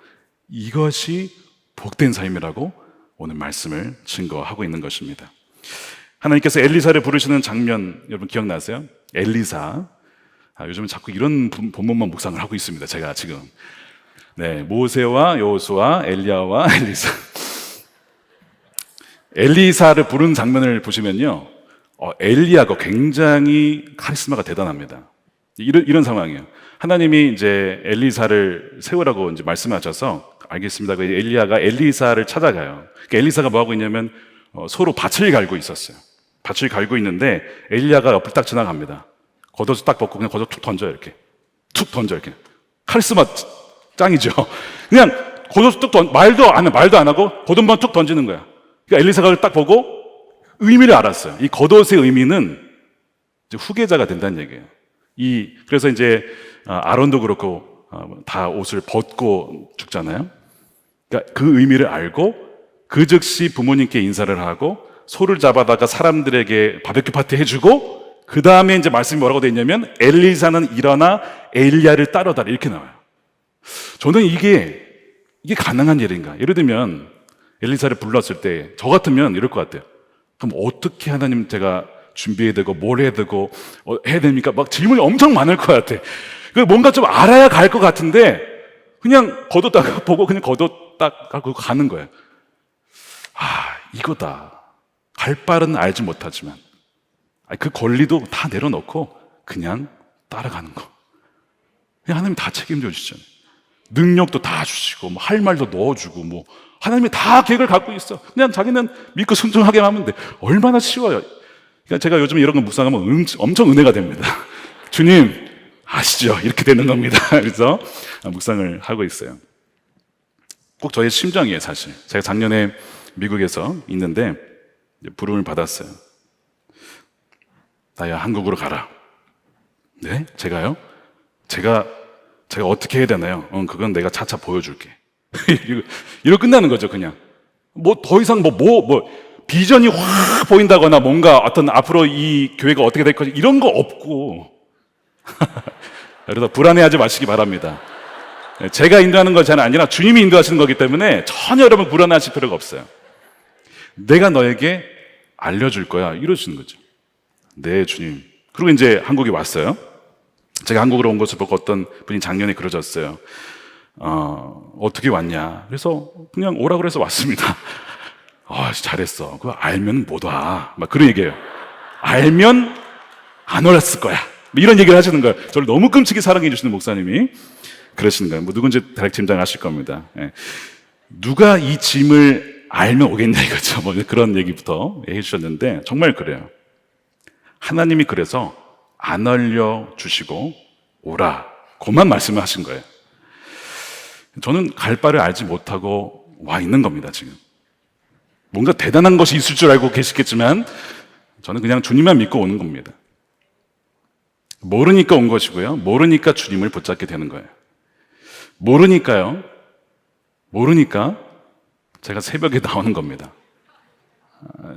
S1: 이것이 복된 삶이라고 오늘 말씀을 증거하고 있는 것입니다. 하나님께서 엘리사를 부르시는 장면 여러분 기억나세요? 엘리사, 요즘은 자꾸 이런 본문만 묵상을 하고 있습니다. 제가 지금 모세와 여호수아, 엘리야와 엘리사, 엘리사를 부른 장면을 보시면요, 엘리야가 굉장히 카리스마가 대단합니다. 이런 상황이에요. 하나님이 이제 엘리사를 세우라고 이제 말씀하셔서, 알겠습니다. 그 엘리야가 엘리사를 찾아가요. 그러니까 엘리사가 뭐 하고 있냐면 서로 밭을 갈고 있었어요. 밭을 갈고 있는데 엘리야가 옆을 딱 지나갑니다. 겉옷을 딱 벗고 그냥 겉옷 툭 던져요. 이렇게 툭 던져. 이렇게 카리스마 짱이죠. 그냥 겉옷을 툭 말도 안 하고 겉옷만 툭 던지는 거야. 그러니까 엘리사가 딱 보고 의미를 알았어요. 이 겉옷의 의미는 이제 후계자가 된다는 얘기예요. 그래서 이제 아론도 그렇고 다 옷을 벗고 죽잖아요. 그러니까 그 의미를 알고 그 즉시 부모님께 인사를 하고 소를 잡아다가 사람들에게 바베큐 파티 해주고, 그 다음에 이제 말씀이 뭐라고 되어 있냐면 엘리사는 일어나 엘리야를 따르더라, 이렇게 나와요. 저는 이게 가능한 일인가? 예를 들면 엘리사를 불렀을 때 저 같으면 이럴 것 같아요. 그럼 어떻게 하나님 제가 준비해야 되고 뭘 해야 되고 해야 됩니까? 막 질문이 엄청 많을 것 같아. 뭔가 좀 알아야 갈 것 같은데 그냥 겉옷 딱 보고 그냥 겉옷 딱 갖고 가는 거예요. 이거다. 갈 바는 알지 못하지만 그 권리도 다 내려놓고 그냥 따라가는 거. 그냥 하나님이 다 책임져 주시잖아요. 능력도 다 주시고 뭐 할 말도 넣어주고 뭐 하나님이 다 계획을 갖고 있어. 그냥 자기는 믿고 순종하게 하면 돼. 얼마나 쉬워요. 그러니까 제가 요즘 이런 거 묵상하면 엄청 은혜가 됩니다. 주님 아시죠? 이렇게 되는 겁니다. 그래서 묵상을 하고 있어요. 꼭 저의 심정이에요, 사실. 제가 작년에 미국에서 있는데 부름을 받았어요. 나야 한국으로 가라. 네? 제가요? 제가 어떻게 해야 되나요? 그건 내가 차차 보여줄게. 이러고 끝나는 거죠, 그냥. 뭐 더 이상 비전이 확 보인다거나 뭔가 어떤 앞으로 이 교회가 어떻게 될 것인지 이런 거 없고. 그래서 불안해하지 마시기 바랍니다. 제가 인도하는 것이 아니라 주님이 인도하시는 거기 때문에 전혀 여러분 불안하실 필요가 없어요. 내가 너에게 알려줄 거야. 이러시는 거죠. 네, 주님. 그리고 이제 한국에 왔어요. 제가 한국으로 온 것을 보고 어떤 분이 작년에 그러셨어요. 어떻게 왔냐. 그래서 그냥 오라 그래서 왔습니다. 잘했어. 그거 알면 못 와. 막 그런 얘기예요. 알면 안 올랐을 거야. 이런 얘기를 하시는 거예요. 저를 너무 끔찍이 사랑해 주시는 목사님이 그러시는 거예요. 뭐 누군지 대략 짐작하실 겁니다. 예. 누가 이 짐을 알면 오겠냐 이거죠. 뭐 그런 얘기부터 해주셨는데 정말 그래요. 하나님이 그래서 안 알려주시고 오라. 그만 말씀을 하신 거예요. 저는 갈 바를 알지 못하고 와 있는 겁니다, 지금. 뭔가 대단한 것이 있을 줄 알고 계시겠지만 저는 그냥 주님만 믿고 오는 겁니다. 모르니까 온 것이고요. 모르니까 주님을 붙잡게 되는 거예요. 모르니까요. 모르니까 제가 새벽에 나오는 겁니다.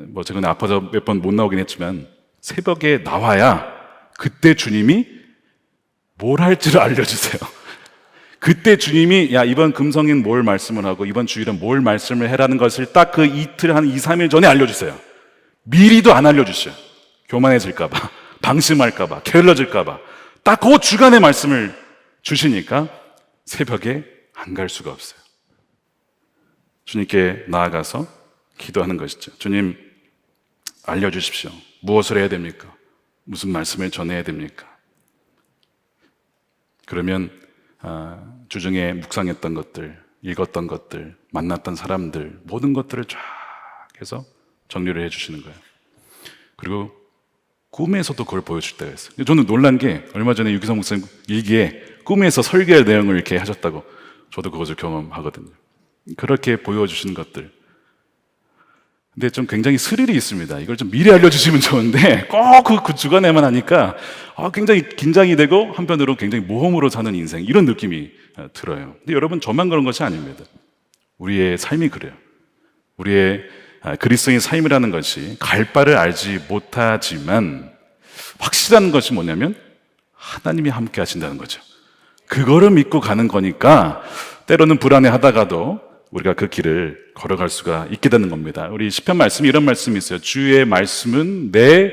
S1: 뭐 최근에 아파서 몇 번 못 나오긴 했지만 새벽에 나와야 그때 주님이 뭘 할지를 알려주세요. 그때 주님이 야 이번 금성인 뭘 말씀을 하고 이번 주일은 뭘 말씀을 해라는 것을 딱 그 이틀 한 2, 3일 전에 알려주세요. 미리도 안 알려주셔요. 교만해질까 봐, 방심할까 봐, 게을러질까 봐. 딱 그 주간의 말씀을 주시니까 새벽에 안 갈 수가 없어요. 주님께 나아가서 기도하는 것이죠. 주님 알려주십시오. 무엇을 해야 됩니까? 무슨 말씀을 전해야 됩니까? 그러면 주중에 묵상했던 것들, 읽었던 것들, 만났던 사람들 모든 것들을 쫙 해서 정리를 해주시는 거예요. 그리고 꿈에서도 그걸 보여줄 때가 있어요. 저는 놀란 게 얼마 전에 유기성 목사님 일기에 꿈에서 설교의 내용을 이렇게 하셨다고 저도 그것을 경험하거든요. 그렇게 보여주시는 것들. 근데 좀 굉장히 스릴이 있습니다. 이걸 좀 미리 알려주시면 좋은데 꼭 그 주간에만 하니까 굉장히 긴장이 되고 한편으로 굉장히 모험으로 사는 인생 이런 느낌이 들어요. 근데 여러분 저만 그런 것이 아닙니다. 우리의 삶이 그래요. 우리의 그리스도인 삶이라는 것이 갈 바를 알지 못하지만 확실한 것이 뭐냐면 하나님이 함께 하신다는 거죠. 그거를 믿고 가는 거니까 때로는 불안해하다가도 우리가 그 길을 걸어갈 수가 있게 되는 겁니다. 우리 시편 말씀에 이런 말씀이 있어요. 주의 말씀은 내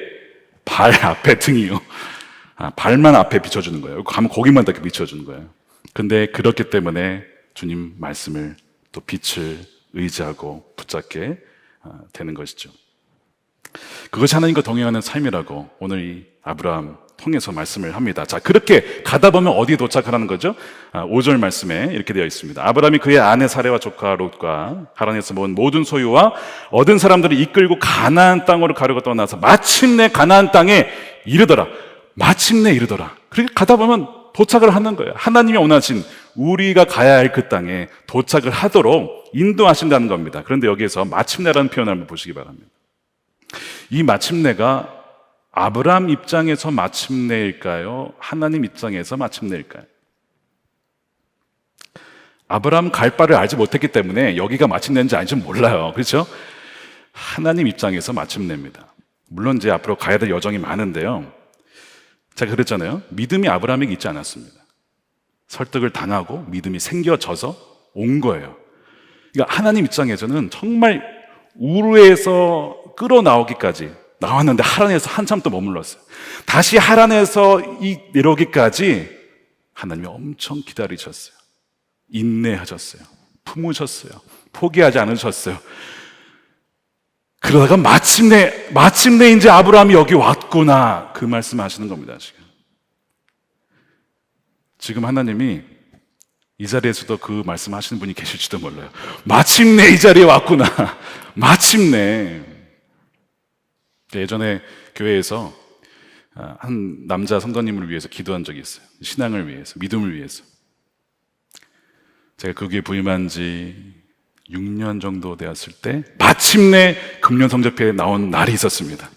S1: 발 앞에 등이요. 발만 앞에 비춰주는 거예요. 가면 거기만 딱 비춰주는 거예요. 근데 그렇기 때문에 주님 말씀을 또 빛을 의지하고 붙잡게 되는 것이죠. 그것이 하나님과 동행하는 삶이라고 오늘 이 아브라함 통해서 말씀을 합니다. 자, 그렇게 가다 보면 어디에 도착하라는 거죠? 5절 말씀에 이렇게 되어 있습니다. 아브라함이 그의 아내 사레와 조카 롯과 하란에서 모은 모든 소유와 얻은 사람들을 이끌고 가나안 땅으로 가려고 떠나서 마침내 가나안 땅에 이르더라. 마침내 이르더라. 그렇게 가다 보면 도착을 하는 거예요. 하나님이 원하신 우리가 가야 할 그 땅에 도착을 하도록 인도하신다는 겁니다. 그런데 여기에서 마침내라는 표현을 한번 보시기 바랍니다. 이 마침내가 아브라함 입장에서 마침내일까요? 하나님 입장에서 마침내일까요? 아브라함 갈 바를 알지 못했기 때문에 여기가 마침내인지 아닌지 몰라요. 그렇죠? 하나님 입장에서 마침내입니다. 물론 이제 앞으로 가야 될 여정이 많은데요. 제가 그랬잖아요. 믿음이 아브라함에게 있지 않았습니다. 설득을 당하고 믿음이 생겨져서 온 거예요. 그러니까 하나님 입장에서는 정말 우르에서 끌어나오기까지 나왔는데 하란에서 한참 또 머물렀어요. 다시 하란에서 내려오기까지 하나님이 엄청 기다리셨어요. 인내하셨어요. 품으셨어요. 포기하지 않으셨어요. 그러다가 마침내 이제 아브라함이 여기 왔구나 그 말씀을 하시는 겁니다. 지금 하나님이 이 자리에서도 그 말씀 하시는 분이 계실지도 몰라요. 마침내 이 자리에 왔구나. 마침내. 예전에 교회에서 한 남자 성도님을 위해서 기도한 적이 있어요. 신앙을 위해서, 믿음을 위해서. 제가 그 교회에 부임한 지 6년 정도 되었을 때 마침내 금년 성적표에 나온 날이 있었습니다.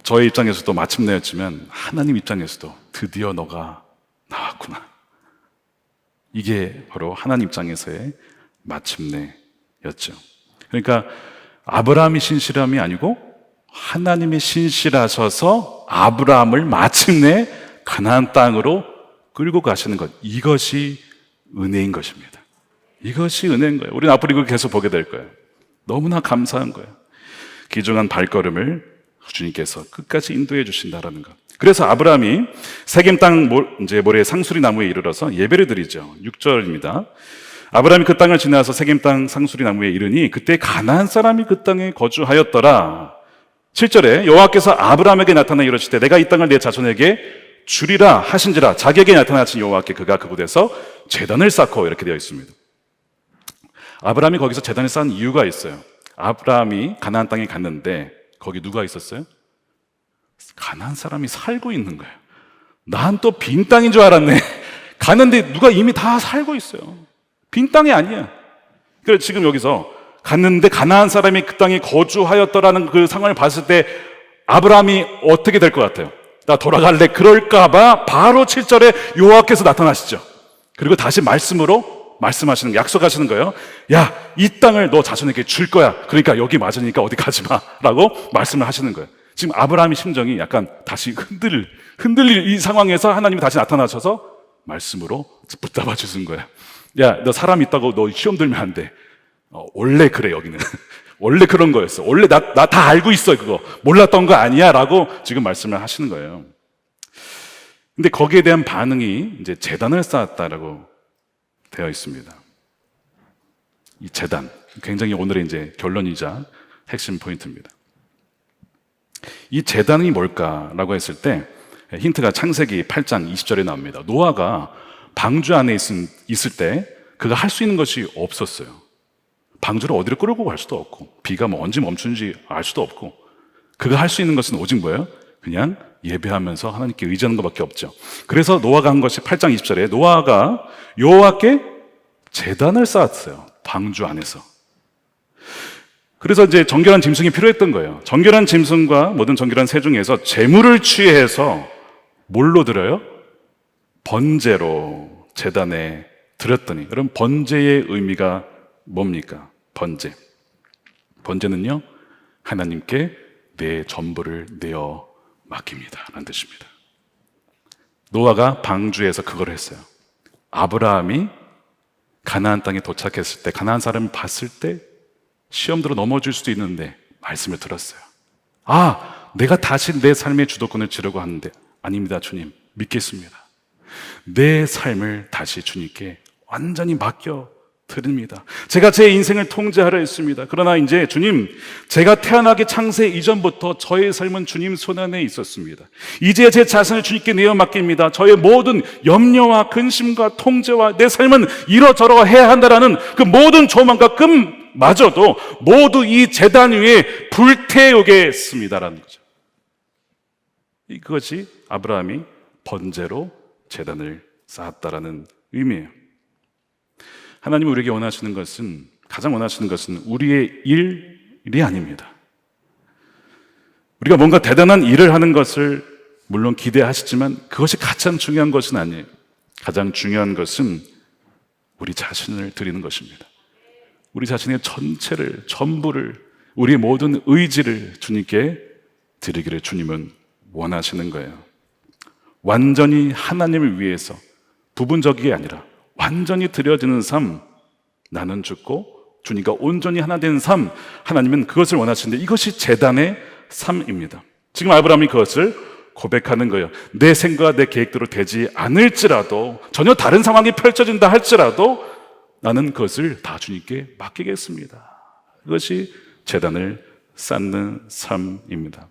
S1: 저의 입장에서도 마침내였지만 하나님 입장에서도 드디어 너가 나왔구나. 이게 바로 하나님 입장에서의 마침내였죠. 그러니까 아브라함이 신실함이 아니고 하나님이 신실하셔서 아브라함을 마침내 가나안 땅으로 끌고 가시는 것. 이것이 은혜인 것입니다. 이것이 은혜인 거예요. 우리는 앞으로 이걸 계속 보게 될 거예요. 너무나 감사한 거예요. 귀중한 발걸음을 주님께서 끝까지 인도해 주신다라는 것. 그래서 아브라함이 세겜 땅 모래 상수리 나무에 이르러서 예배를 드리죠. 6절입니다. 아브라함이 그 땅을 지나서 세겜 땅 상수리 나무에 이르니 그때 가나안 사람이 그 땅에 거주하였더라. 7절에 여호와께서 아브라함에게 나타나 이르시되 내가 이 땅을 내 자손에게 주리라 하신지라. 자기에게 나타나신 여호와께 그가 그곳에서 제단을 쌓고, 이렇게 되어 있습니다. 아브라함이 거기서 제단을 쌓은 이유가 있어요. 아브라함이 가나안 땅에 갔는데 거기 누가 있었어요? 가나안 사람이 살고 있는 거예요. 난 또 빈 땅인 줄 알았네. 갔는데 누가 이미 다 살고 있어요. 빈 땅이 아니야. 그래서 지금 여기서 갔는데 가나안 사람이 그 땅에 거주하였더라는 그 상황을 봤을 때 아브라함이 어떻게 될 것 같아요? 나 돌아갈래. 그럴까봐 바로 7절에 여호와께서 나타나시죠. 그리고 다시 말씀으로 말씀하시는, 약속하시는 거예요. 야, 이 땅을 너 자손에게 줄 거야. 그러니까 여기 맞으니까 어디 가지 마. 라고 말씀을 하시는 거예요. 지금 아브라함의 심정이 약간 다시 흔들릴 이 상황에서 하나님이 다시 나타나셔서 말씀으로 붙잡아 주신 거예요. 야, 너 사람 있다고 너 시험 들면 안 돼. 원래 그래, 여기는. 원래 그런 거였어. 원래 나 다 알고 있어, 그거. 몰랐던 거 아니야. 라고 지금 말씀을 하시는 거예요. 근데 거기에 대한 반응이 이제 제단을 쌓았다라고 되어 있습니다. 이 제단. 굉장히 오늘의 이제 결론이자 핵심 포인트입니다. 이 제단이 뭘까라고 했을 때 힌트가 창세기 8장 20절에 나옵니다. 노아가 방주 안에 있을 때 그가 할 수 있는 것이 없었어요. 방주를 어디로 끌고 갈 수도 없고, 비가 뭐 언제 멈추는지 알 수도 없고, 그가 할 수 있는 것은 오직 뭐예요? 그냥 예배하면서 하나님께 의지하는 것밖에 없죠. 그래서 노아가 한 것이 8장 20절에 노아가 여호와께 제단을 쌓았어요. 방주 안에서. 그래서 이제 정결한 짐승이 필요했던 거예요. 정결한 짐승과 모든 정결한 새 중에서 제물을 취해서 뭘로 드려요? 번제로 제단에 드렸더니, 그럼 번제의 의미가 뭡니까? 번제. 번제는요, 하나님께 내 전부를 내어 맡깁니다 라는 뜻입니다. 노아가 방주에서 그걸 했어요. 아브라함이 가나안 땅에 도착했을 때, 가나안 사람을 봤을 때 시험 들어 넘어질 수도 있는데 말씀을 들었어요. 아, 내가 다시 내 삶의 주도권을 지려고 하는데, 아닙니다 주님, 믿겠습니다. 내 삶을 다시 주님께 완전히 맡겨 드립니다. 제가 제 인생을 통제하려 했습니다. 그러나 이제 주님, 제가 태어나기 창세 이전부터 저의 삶은 주님 손 안에 있었습니다. 이제 제 자신을 주님께 내어 맡깁니다. 저의 모든 염려와 근심과 통제와 내 삶은 이러저러 해야 한다라는 그 모든 조망과 마저도 모두 이 제단 위에 불태우겠습니다라는 거죠. 이것이 아브라함이 번제로 제단을 쌓았다라는 의미예요. 하나님이 우리에게 원하시는 것은, 가장 원하시는 것은 우리의 일이 아닙니다. 우리가 뭔가 대단한 일을 하는 것을 물론 기대하시지만 그것이 가장 중요한 것은 아니에요. 가장 중요한 것은 우리 자신을 드리는 것입니다. 우리 자신의 전체를, 전부를, 우리의 모든 의지를 주님께 드리기를 주님은 원하시는 거예요. 완전히 하나님을 위해서, 부분적이 아니라 완전히 드려지는 삶, 나는 죽고 주님과 온전히 하나 된 삶, 하나님은 그것을 원하시는데 이것이 제단의 삶입니다. 지금 아브라함이 그것을 고백하는 거예요. 내 생각과 내 계획대로 되지 않을지라도, 전혀 다른 상황이 펼쳐진다 할지라도 나는 그것을 다 주님께 맡기겠습니다. 그것이 제단을 쌓는 삶입니다.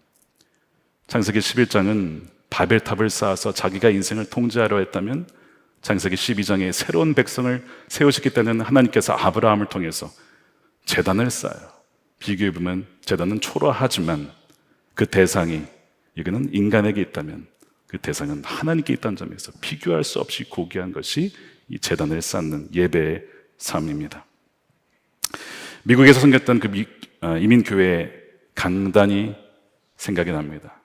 S1: 창세기 11장은 바벨탑을 쌓아서 자기가 인생을 통제하려 했다면, 창세기 12장에 새로운 백성을 세우셨기 때문에 하나님께서 아브라함을 통해서 제단을 쌓아요. 비교해보면 제단은 초라하지만 그 대상이, 이거는 인간에게 있다면 그 대상은 하나님께 있다는 점에서 비교할 수 없이 고귀한 것이 이 제단을 쌓는 예배의 삶입니다. 미국에서 섬겼던 그 이민교회 강단이 생각이 납니다.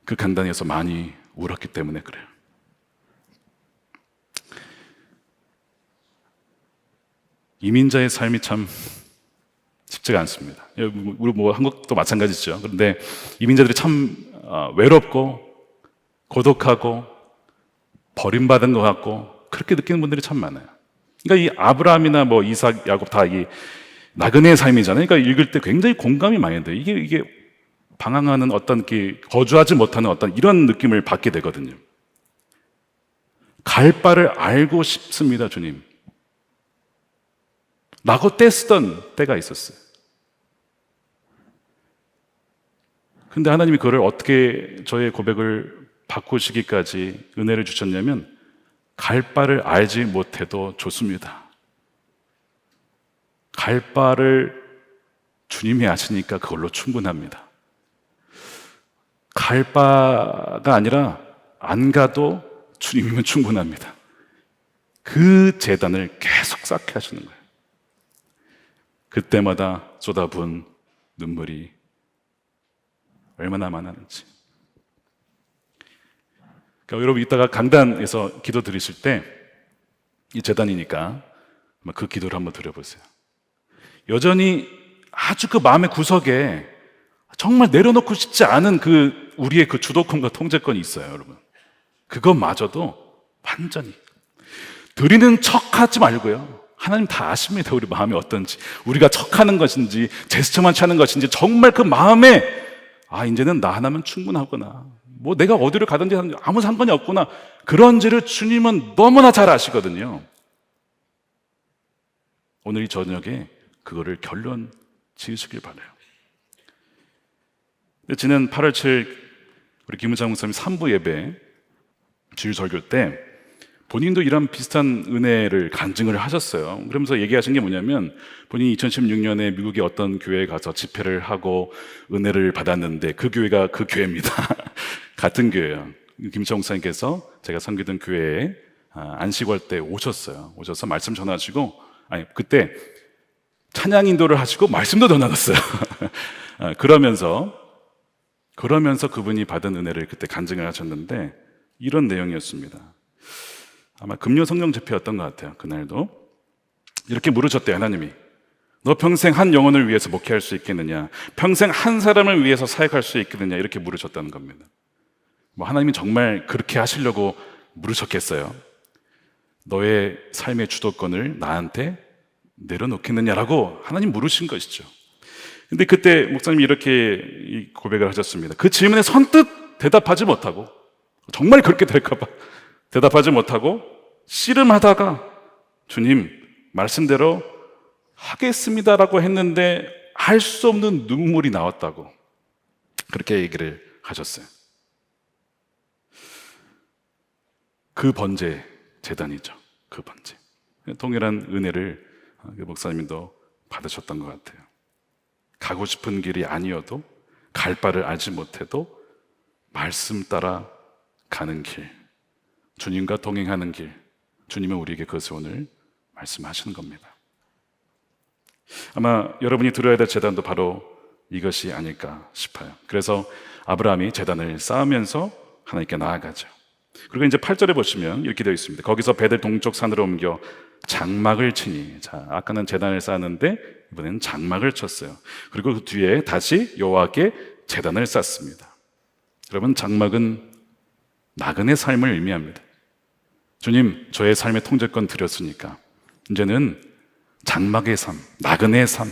S1: 그 강단에서 많이 울었기 때문에 그래요. 이민자의 삶이 참 쉽지가 않습니다. 우리 한국도 마찬가지죠. 그런데 이민자들이 참 외롭고 고독하고 버림받은 것 같고 그렇게 느끼는 분들이 참 많아요. 그러니까 이 아브라함이나 뭐 이삭, 야곱 다 이 나그네의 삶이잖아요. 그러니까 읽을 때 굉장히 공감이 많이 돼요. 이게 방황하는 어떤 거주하지 못하는 어떤 이런 느낌을 받게 되거든요. 갈 바를 알고 싶습니다, 주님. 라고 떼쓰던 때가 있었어요. 근데 하나님이 그걸 어떻게 저의 고백을 바꾸시기까지 은혜를 주셨냐면, 갈 바를 알지 못해도 좋습니다. 갈 바를 주님이 아시니까 그걸로 충분합니다. 갈 바가 아니라 안 가도 주님이면 충분합니다. 그 재단을 계속 쌓게 하시는 거예요. 그때마다 쏟아부은 눈물이 얼마나 많았는지. 그러니까 여러분 이따가 강단에서 기도 드리실 때 이 재단이니까 그 기도를 한번 드려보세요. 여전히 아주 그 마음의 구석에 정말 내려놓고 싶지 않은 우리의 그 주도권과 통제권이 있어요, 여러분. 그것마저도 완전히 드리는 척하지 말고요. 하나님 다 아십니다. 우리 마음이 어떤지, 우리가 척하는 것인지 제스처만 취하는 것인지, 정말 그 마음에 이제는 나 하나면 충분하구나, 뭐 내가 어디를 가든지 아무 상관이 없구나, 그런지를 주님은 너무나 잘 아시거든요. 오늘 이 저녁에 그거를 결론 지으시길 바라요. 지난 8월 7일 우리 김은장 목사님 3부 예배 주일 설교 때 본인도 이런 비슷한 은혜를 간증을 하셨어요. 그러면서 얘기하신 게 뭐냐면, 본인이 2016년에 미국의 어떤 교회에 가서 집회를 하고 은혜를 받았는데 그 교회가 그 교회입니다. 같은 교회예요. 김은장 목사님께서 제가 섬기던 교회에 안식월 때 오셔서 말씀 전하시고, 그때 찬양 인도를 하시고 말씀도 더 나눴어요. 그러면서 그분이 받은 은혜를 그때 간증을 하셨는데 이런 내용이었습니다. 아마 금요 성령 집회였던 것 같아요. 그날도 이렇게 물으셨대요. 하나님이, 너 평생 한 영혼을 위해서 목회할 수 있겠느냐, 평생 한 사람을 위해서 사역할 수 있겠느냐, 이렇게 물으셨다는 겁니다. 뭐 하나님이 정말 그렇게 하시려고 물으셨겠어요? 너의 삶의 주도권을 나한테 내려놓겠느냐라고 하나님 물으신 것이죠. 근데 그때 목사님이 이렇게 고백을 하셨습니다. 그 질문에 선뜻 대답하지 못하고, 정말 그렇게 될까봐 대답하지 못하고 씨름하다가 주님 말씀대로 하겠습니다라고 했는데 할 수 없는 눈물이 나왔다고 그렇게 얘기를 하셨어요. 그 번제 재단이죠. 그 번제. 동일한 은혜를 목사님도 받으셨던 것 같아요. 가고 싶은 길이 아니어도, 갈 바를 알지 못해도 말씀 따라 가는 길, 주님과 동행하는 길, 주님은 우리에게 그것을 오늘 말씀하시는 겁니다. 아마 여러분이 들어야 될 제단도 바로 이것이 아닐까 싶어요. 그래서 아브라함이 제단을 쌓으면서 하나님께 나아가죠. 그리고 이제 8절에 보시면 이렇게 되어 있습니다. 거기서 베델 동쪽 산으로 옮겨 장막을 치니, 자, 아까는 제단을 쌓았는데 이번에는 장막을 쳤어요. 그리고 그 뒤에 다시 여호와께 제단을 쌓습니다. 여러분, 장막은 나그네 삶을 의미합니다. 주님, 저의 삶의 통제권 드렸으니까 이제는 장막의 삶, 나그네의 삶,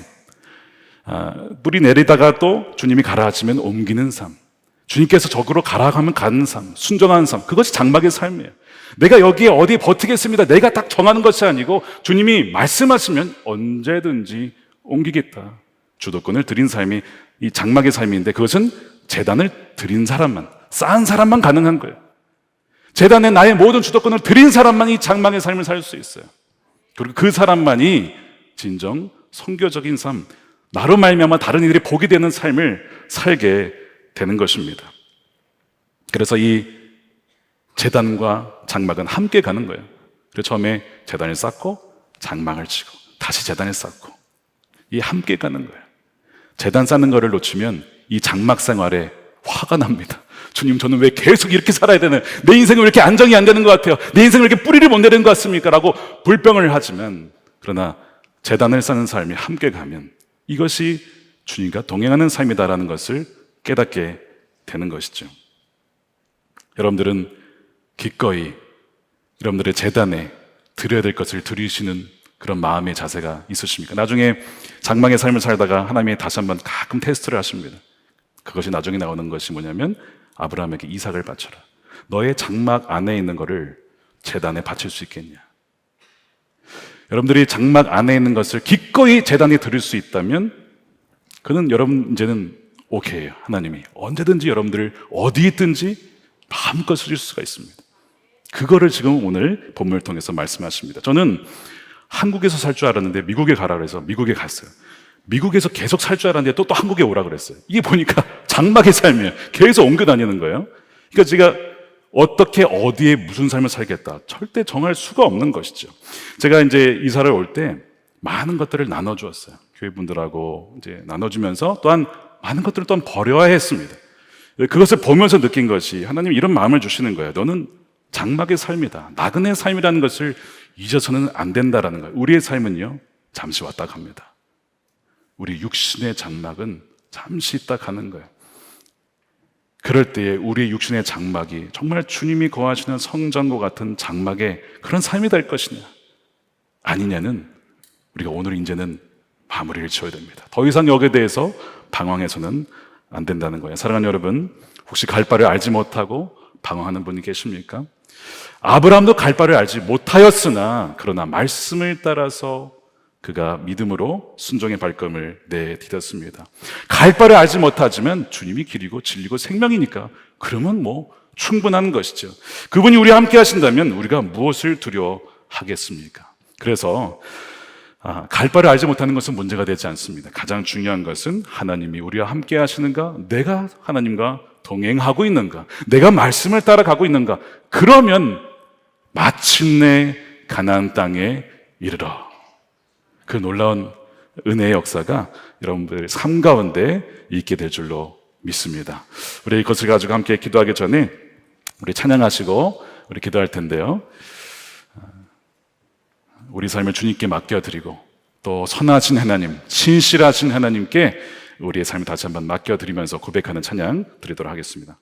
S1: 뿌리 내리다가 또 주님이 가라 하시면 옮기는 삶, 주님께서 적으로 가라 하면 가는 삶, 순종하는 삶, 그것이 장막의 삶이에요. 내가 여기에 어디 버티겠습니다, 내가 딱 정하는 것이 아니고 주님이 말씀하시면 언제든지 옮기겠다, 주도권을 드린 삶이 이 장막의 삶인데, 그것은 제단을 드린 사람만, 쌓은 사람만 가능한 거예요. 제단에 나의 모든 주도권을 드린 사람만이 이 장막의 삶을 살 수 있어요. 그리고 그 사람만이 진정 선교적인 삶, 나로 말미암아 다른 이들이 복이 되는 삶을 살게 되는 것입니다. 그래서 이 제단과 장막은 함께 가는 거예요. 그래서 처음에 제단을 쌓고 장막을 치고 다시 제단을 쌓고, 이 함께 가는 거예요. 제단 쌓는 거를 놓치면 이 장막 생활에 화가 납니다. 주님, 저는 왜 계속 이렇게 살아야 되나요? 내 인생은 왜 이렇게 안정이 안 되는 것 같아요? 내 인생은 왜 이렇게 뿌리를 못 내리는 것 같습니까? 라고 불평을 하지만, 그러나 제단을 쌓는 삶이 함께 가면 이것이 주님과 동행하는 삶이다라는 것을 깨닫게 되는 것이죠. 여러분들은 기꺼이 여러분들의 제단에 드려야 될 것을 드리시는 그런 마음의 자세가 있으십니까? 나중에 장막의 삶을 살다가 하나님이 다시 한번 가끔 테스트를 하십니다. 그것이 나중에 나오는 것이 뭐냐면 아브라함에게 이삭을 바쳐라. 너의 장막 안에 있는 것을 제단에 바칠 수 있겠냐? 여러분들이 장막 안에 있는 것을 기꺼이 제단에 드릴 수 있다면 그는 여러분 이제는 오케이예요. 하나님이 언제든지 여러분들을 어디 있든지 마음껏 쓰실 수가 있습니다. 그거를 지금 오늘 본문을 통해서 말씀하십니다. 저는 한국에서 살 줄 알았는데 미국에 가라 그래서 미국에 갔어요. 미국에서 계속 살 줄 알았는데 또 한국에 오라 그랬어요. 이게 보니까 장막의 삶이에요. 계속 옮겨 다니는 거예요. 그러니까 제가 어떻게 어디에 무슨 삶을 살겠다 절대 정할 수가 없는 것이죠. 제가 이제 이사를 올 때 많은 것들을 나눠주었어요. 교회 분들하고 이제 나눠주면서 또한 많은 것들을 또한 버려야 했습니다. 그것을 보면서 느낀 것이 하나님 이런 마음을 주시는 거예요. 너는 장막의 삶이다. 나그네의 삶이라는 것을 잊어서는 안 된다라는 거예요. 우리의 삶은요, 잠시 왔다 갑니다. 우리 육신의 장막은 잠시 있다 가는 거예요. 그럴 때에 우리의 육신의 장막이 정말 주님이 거하시는 성전과 같은 장막의 그런 삶이 될 것이냐 아니냐는 우리가 오늘 이제는 마무리를 지어야 됩니다. 더 이상 여기에 대해서 방황해서는 안 된다는 거예요. 사랑하는 여러분, 혹시 갈 바를 알지 못하고 방황하는 분이 계십니까? 아브라함도 갈 바를 알지 못하였으나 그러나 말씀을 따라서 그가 믿음으로 순종의 발걸음을 내디뎠습니다. 갈 바를 알지 못하지만 주님이 길이고 진리고 생명이니까 그러면 뭐 충분한 것이죠. 그분이 우리와 함께 하신다면 우리가 무엇을 두려워하겠습니까? 그래서 갈 바를 알지 못하는 것은 문제가 되지 않습니다. 가장 중요한 것은 하나님이 우리와 함께 하시는가, 내가 하나님과 동행하고 있는가, 내가 말씀을 따라가고 있는가. 그러면 마침내 가나안 땅에 이르러 그 놀라운 은혜의 역사가 여러분들의 삶 가운데 있게 될 줄로 믿습니다. 우리 이것을 가지고 함께 기도하기 전에 우리 찬양하시고 우리 기도할 텐데요. 우리 삶을 주님께 맡겨드리고 또 선하신 하나님, 신실하신 하나님께 우리의 삶을 다시 한번 맡겨드리면서 고백하는 찬양 드리도록 하겠습니다.